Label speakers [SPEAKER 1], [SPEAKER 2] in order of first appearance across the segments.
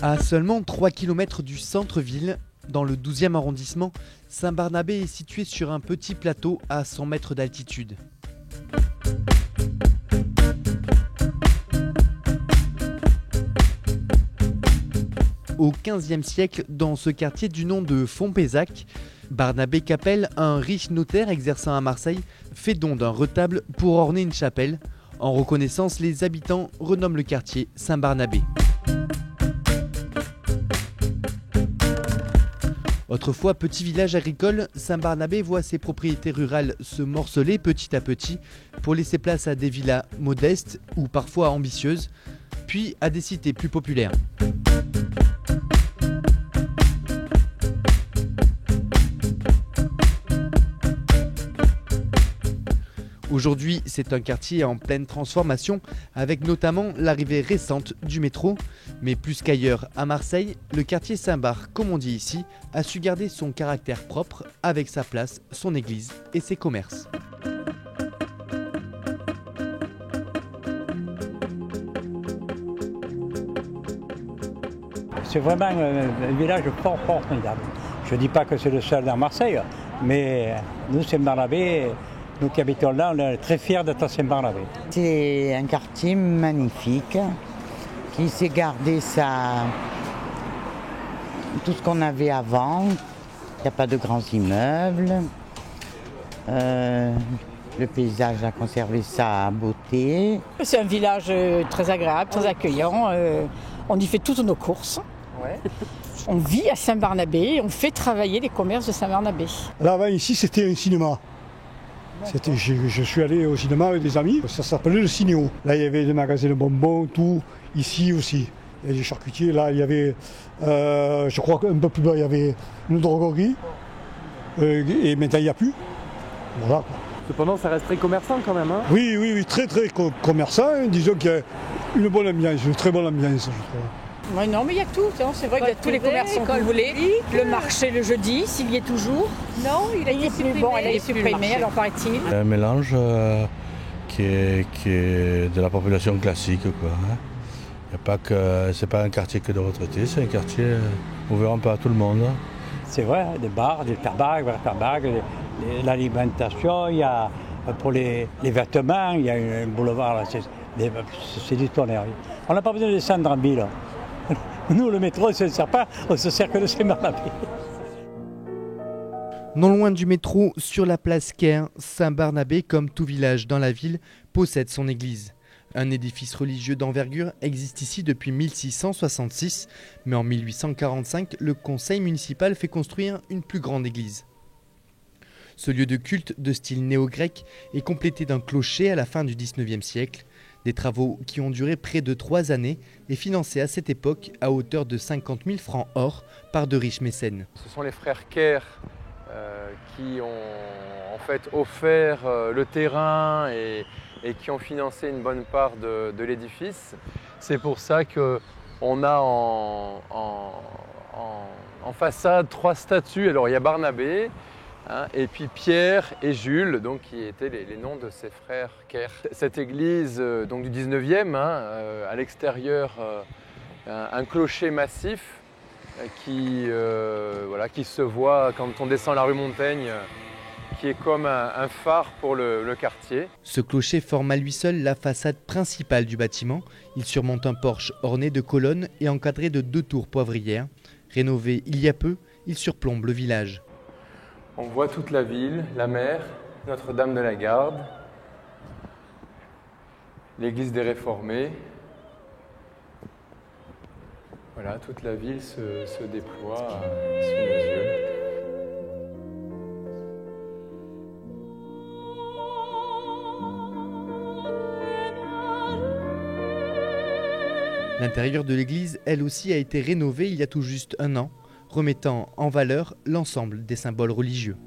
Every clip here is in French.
[SPEAKER 1] À seulement 3 km du centre-ville, dans le 12e arrondissement, Saint-Barnabé est situé sur un petit plateau à 100 mètres d'altitude. Au XVe siècle, dans ce quartier du nom de Fontpézac, Barnabé Capel, un riche notaire exerçant à Marseille, fait don d'un retable pour orner une chapelle. En reconnaissance, les habitants renomment le quartier Saint-Barnabé. Autrefois petit village agricole, Saint-Barnabé voit ses propriétés rurales se morceler petit à petit pour laisser place à des villas modestes ou parfois ambitieuses, puis à des cités plus populaires. Aujourd'hui, c'est un quartier en pleine transformation, avec notamment l'arrivée récente du métro. Mais plus qu'ailleurs à Marseille, le quartier Saint-Bar, comme on dit ici, a su garder son caractère propre avec sa place, son église et ses commerces.
[SPEAKER 2] C'est vraiment un village formidable. Je ne dis pas que c'est le seul à Marseille, mais nous, Saint-Barnabé, nous qui habitons là, on est très fiers d'être à Saint-Barnabé.
[SPEAKER 3] C'est un quartier magnifique qui s'est gardé tout ce qu'on avait avant. Il n'y a pas de grands immeubles. Le paysage a conservé sa beauté.
[SPEAKER 4] C'est un village très agréable, très accueillant. On y fait toutes nos courses. Ouais. On vit à Saint-Barnabé, on fait travailler les commerces de Saint-Barnabé.
[SPEAKER 5] Là, ici, c'était un cinéma. Je suis allé au cinéma avec des amis, ça s'appelait le Cinéo. Là, il y avait des magasins de bonbons, tout. Ici aussi, il y a des charcutiers. Là, il y avait, je crois qu'un peu plus bas, il y avait une droguerie. Et maintenant, il n'y a plus. Voilà.
[SPEAKER 1] Cependant, ça reste très commerçant quand même. Hein.
[SPEAKER 5] Oui, très commerçant. Disons qu'il y a une bonne ambiance, une très bonne ambiance, je trouve.
[SPEAKER 4] Ouais, non, mais il y a tout. Hein. C'est vrai qu'il y a tous les commerçants que vous voulez. Le marché le jeudi, s'il y est toujours. Non, il a été supprimé. Bon, il a été supprimé, alors paraît-il.
[SPEAKER 6] Un mélange qui est de la population classique, quoi. Hein. Y a pas que, c'est pas un quartier que de retraités, c'est un quartier ouvert un peu à tout le monde.
[SPEAKER 2] C'est vrai, des bars, des tabacs, l'alimentation, il y a pour les vêtements, il y a un boulevard, là, c'est du tonnerre. On n'a pas besoin de descendre en ville. Nous, le métro, on ne se sert pas, on se sert que de Saint-Barnabé.
[SPEAKER 1] Non loin du métro, sur la place Caire, Saint-Barnabé, comme tout village dans la ville, possède son église. Un édifice religieux d'envergure existe ici depuis 1666, mais en 1845, le conseil municipal fait construire une plus grande église. Ce lieu de culte de style néo-grec est complété d'un clocher à la fin du XIXe siècle. Des travaux qui ont duré près de 3 années et financés à cette époque à hauteur de 50 000 francs or par de riches mécènes.
[SPEAKER 7] Ce sont les frères Caire qui ont en fait offert le terrain et qui ont financé une bonne part de l'édifice. C'est pour ça qu'on a en façade 3 statues. Alors il y a Barnabé, et puis Pierre et Jules, donc, qui étaient les noms de ses frères Caire. Cette église donc, du 19e, à l'extérieur, un clocher massif qui se voit quand on descend la rue Montaigne, qui est comme un phare pour le quartier.
[SPEAKER 1] Ce clocher forme à lui seul la façade principale du bâtiment. Il surmonte un porche orné de colonnes et encadré de 2 tours poivrières. Rénové il y a peu, il surplombe le village.
[SPEAKER 7] On voit toute la ville, la mer, Notre-Dame de la Garde, l'église des Réformés. Voilà, toute la ville se déploie sous nos yeux.
[SPEAKER 1] L'intérieur de l'église, elle aussi, a été rénovée il y a tout juste 1 an, remettant en valeur l'ensemble des symboles religieux.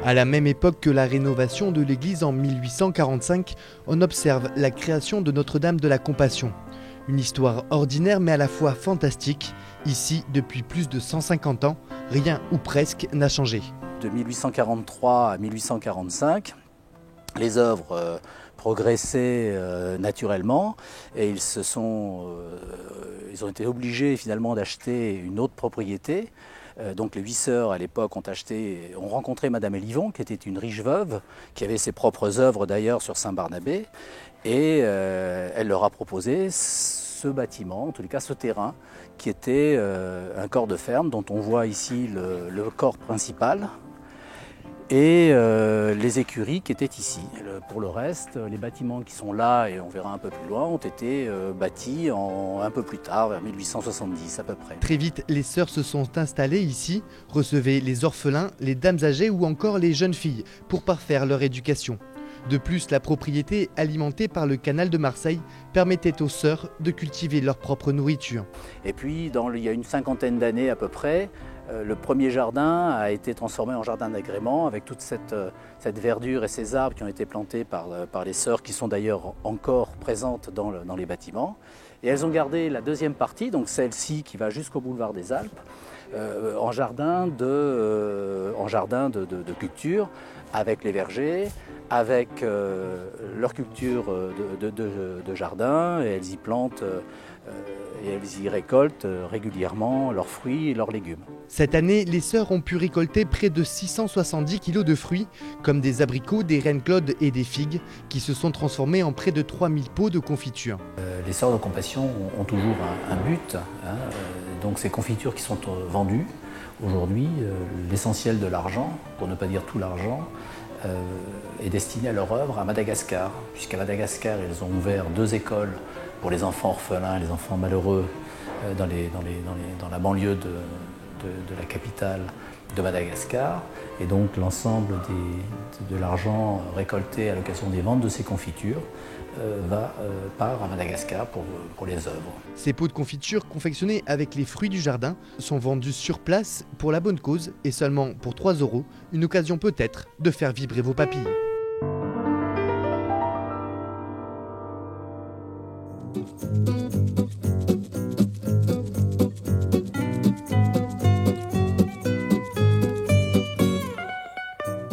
[SPEAKER 1] À la même époque que la rénovation de l'église en 1845, on observe la création de Notre-Dame de la Compassion. Une histoire ordinaire mais à la fois fantastique. Ici, depuis plus de 150 ans, rien ou presque n'a changé.
[SPEAKER 8] De 1843 à 1845, les œuvres progressaient naturellement et ils ont été obligés finalement d'acheter une autre propriété. Donc les 8 sœurs à l'époque ont rencontré Madame Elivon, qui était une riche veuve, qui avait ses propres œuvres d'ailleurs sur Saint-Barnabé, et elle leur a proposé ce bâtiment, en tous les cas ce terrain, qui était un corps de ferme dont on voit ici le corps principal et les écuries qui étaient ici. Pour le reste, les bâtiments qui sont là, et on verra un peu plus loin, ont été bâtis un peu plus tard, vers 1870 à peu près.
[SPEAKER 1] Très vite, les sœurs se sont installées ici, recevaient les orphelins, les dames âgées ou encore les jeunes filles pour parfaire leur éducation. De plus, la propriété alimentée par le canal de Marseille permettait aux sœurs de cultiver leur propre nourriture.
[SPEAKER 8] Et puis, il y a une 50aine d'années à peu près, le premier jardin a été transformé en jardin d'agrément avec toute cette verdure et ces arbres qui ont été plantés par les sœurs, qui sont d'ailleurs encore présentes dans les bâtiments. Et elles ont gardé la deuxième partie, donc celle-ci qui va jusqu'au boulevard des Alpes, en jardin de culture, avec les vergers, avec leur culture de jardin, et elles y plantent et elles y récoltent régulièrement leurs fruits et leurs légumes.
[SPEAKER 1] Cette année, les sœurs ont pu récolter près de 670 kg de fruits, comme des abricots, des reines claudes et des figues, qui se sont transformés en près de 3000 pots de confiture.
[SPEAKER 8] Les sœurs de Compassion ont toujours un but, donc ces confitures qui sont vendues. Aujourd'hui, l'essentiel de l'argent, pour ne pas dire tout l'argent, est destiné à leur œuvre à Madagascar, puisqu'à Madagascar, ils ont ouvert 2 écoles pour les enfants orphelins, les enfants malheureux, dans la banlieue de la capitale de Madagascar. Et donc l'ensemble de l'argent récolté à l'occasion des ventes de ces confitures part à Madagascar pour les œuvres.
[SPEAKER 1] Ces pots de confiture confectionnés avec les fruits du jardin sont vendus sur place pour la bonne cause et seulement pour 3 €, une occasion peut-être de faire vibrer vos papilles.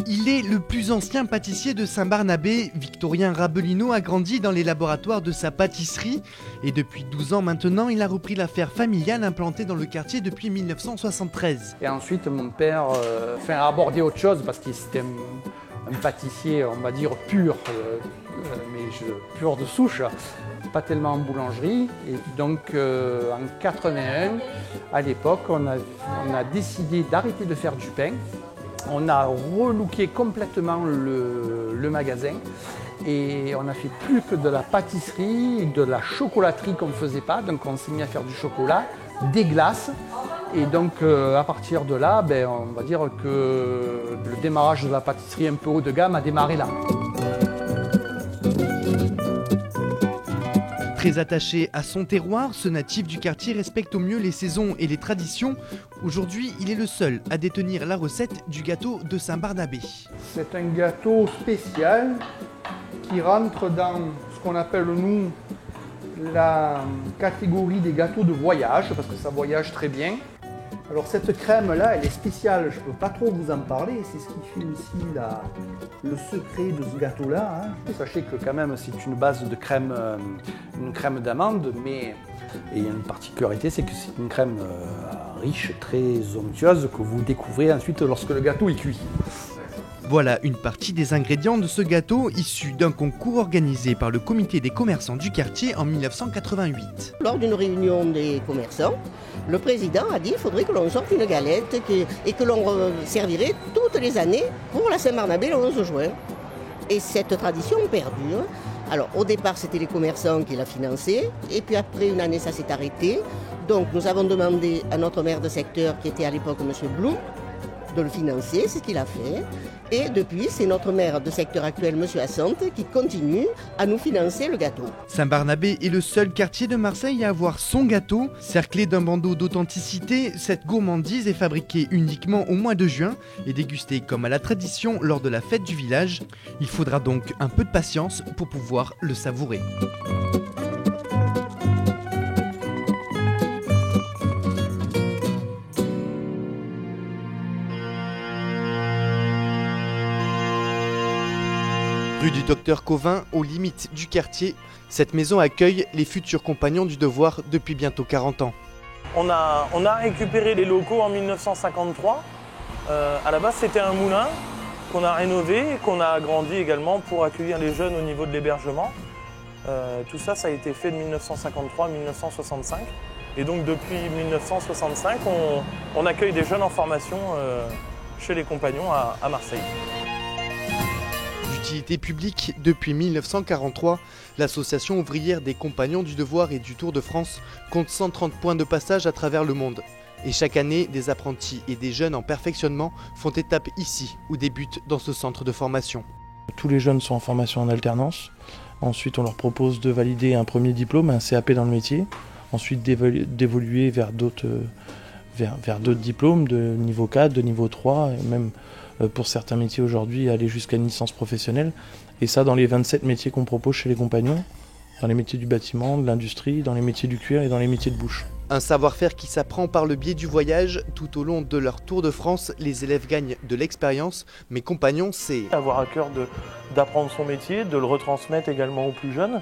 [SPEAKER 1] Il est le plus ancien pâtissier de Saint-Barnabé. Victorien Rabelino a grandi dans les laboratoires de sa pâtisserie et depuis 12 ans maintenant, il a repris l'affaire familiale implantée dans le quartier depuis 1973.
[SPEAKER 9] Et ensuite, mon père a abordé autre chose parce qu'il était un pâtissier, on va dire, pur, pur de souche, pas tellement en boulangerie. Et donc, en 81, à l'époque, on a décidé d'arrêter de faire du pain. On a relooké complètement le magasin et on a fait plus que de la pâtisserie, de la chocolaterie qu'on ne faisait pas. Donc on s'est mis à faire du chocolat, des glaces. Et donc à partir de là, on va dire que le démarrage de la pâtisserie un peu haut de gamme a démarré là.
[SPEAKER 1] Très attaché à son terroir, ce natif du quartier respecte au mieux les saisons et les traditions. Aujourd'hui, il est le seul à détenir la recette du gâteau de Saint-Barnabé.
[SPEAKER 9] C'est un gâteau spécial qui rentre dans ce qu'on appelle, nous, la catégorie des gâteaux de voyage, parce que ça voyage très bien. Alors cette crème-là, elle est spéciale, je ne peux pas trop vous en parler, c'est ce qui fait aussi le secret de ce gâteau-là. Sachez que quand même c'est une base de crème, une crème d'amande, mais il y a une particularité, c'est que c'est une crème riche, très onctueuse, que vous découvrez ensuite lorsque le gâteau est cuit.
[SPEAKER 1] Voilà une partie des ingrédients de ce gâteau issu d'un concours organisé par le comité des commerçants du quartier en 1988.
[SPEAKER 10] Lors d'une réunion des commerçants, le président a dit qu'il faudrait que l'on sorte une galette et que l'on servirait toutes les années pour la Saint-Barnabé le 11 juin. Et cette tradition perdure. Alors au départ c'était les commerçants qui la finançaient et puis après une année ça s'est arrêté. Donc nous avons demandé à notre maire de secteur qui était à l'époque M. Blou de le financer, c'est ce qu'il a fait. Et depuis, c'est notre maire de secteur actuel, M. Assante, qui continue à nous financer le gâteau.
[SPEAKER 1] Saint-Barnabé est le seul quartier de Marseille à avoir son gâteau. Cerclé d'un bandeau d'authenticité, cette gourmandise est fabriquée uniquement au mois de juin et dégustée comme à la tradition lors de la fête du village. Il faudra donc un peu de patience pour pouvoir le savourer. Rue du Docteur Cauvin, aux limites du quartier, cette maison accueille les futurs compagnons du devoir depuis bientôt 40 ans.
[SPEAKER 11] On a récupéré les locaux en 1953. À la base, c'était un moulin qu'on a rénové et qu'on a agrandi également pour accueillir les jeunes au niveau de l'hébergement. Tout ça, ça a été fait de 1953 à 1965. Et donc depuis 1965, on accueille des jeunes en formation chez les compagnons à Marseille.
[SPEAKER 1] D'utilité publique depuis 1943, l'association ouvrière des Compagnons du Devoir et du Tour de France compte 130 points de passage à travers le monde. Et chaque année, des apprentis et des jeunes en perfectionnement font étape ici ou débutent dans ce centre de formation.
[SPEAKER 12] Tous les jeunes sont en formation en alternance. Ensuite, on leur propose de valider un premier diplôme, un CAP dans le métier. Ensuite, d'évoluer vers d'autres diplômes de niveau 4, de niveau 3, et même pour certains métiers aujourd'hui, aller jusqu'à une licence professionnelle. Et ça dans les 27 métiers qu'on propose chez les compagnons, dans les métiers du bâtiment, de l'industrie, dans les métiers du cuir et dans les métiers de bouche.
[SPEAKER 1] Un savoir-faire qui s'apprend par le biais du voyage. Tout au long de leur tour de France, les élèves gagnent de l'expérience. Mais compagnons, c'est
[SPEAKER 11] avoir à cœur d'apprendre son métier, de le retransmettre également aux plus jeunes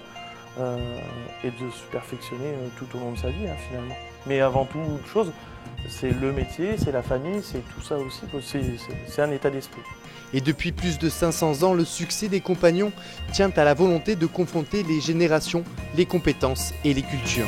[SPEAKER 11] et de se perfectionner tout au long de sa vie finalement. Mais avant toute chose, c'est le métier, c'est la famille, c'est tout ça aussi, c'est un état d'esprit.
[SPEAKER 1] Et depuis plus de 500 ans, le succès des compagnons tient à la volonté de confronter les générations, les compétences et les cultures.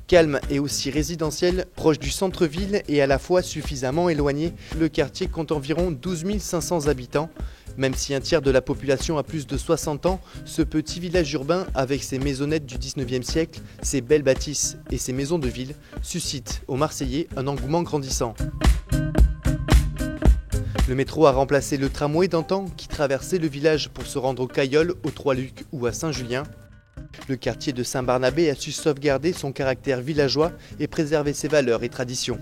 [SPEAKER 1] Calme et aussi résidentiel, proche du centre-ville et à la fois suffisamment éloigné, le quartier compte environ 12 500 habitants. Même si un tiers de la population a plus de 60 ans, ce petit village urbain, avec ses maisonnettes du 19e siècle, ses belles bâtisses et ses maisons de ville, suscite aux Marseillais un engouement grandissant. Le métro a remplacé le tramway d'antan qui traversait le village pour se rendre au Cailleul, aux Trois-Lucs ou à Saint-Julien. Le quartier de Saint-Barnabé a su sauvegarder son caractère villageois et préserver ses valeurs et traditions.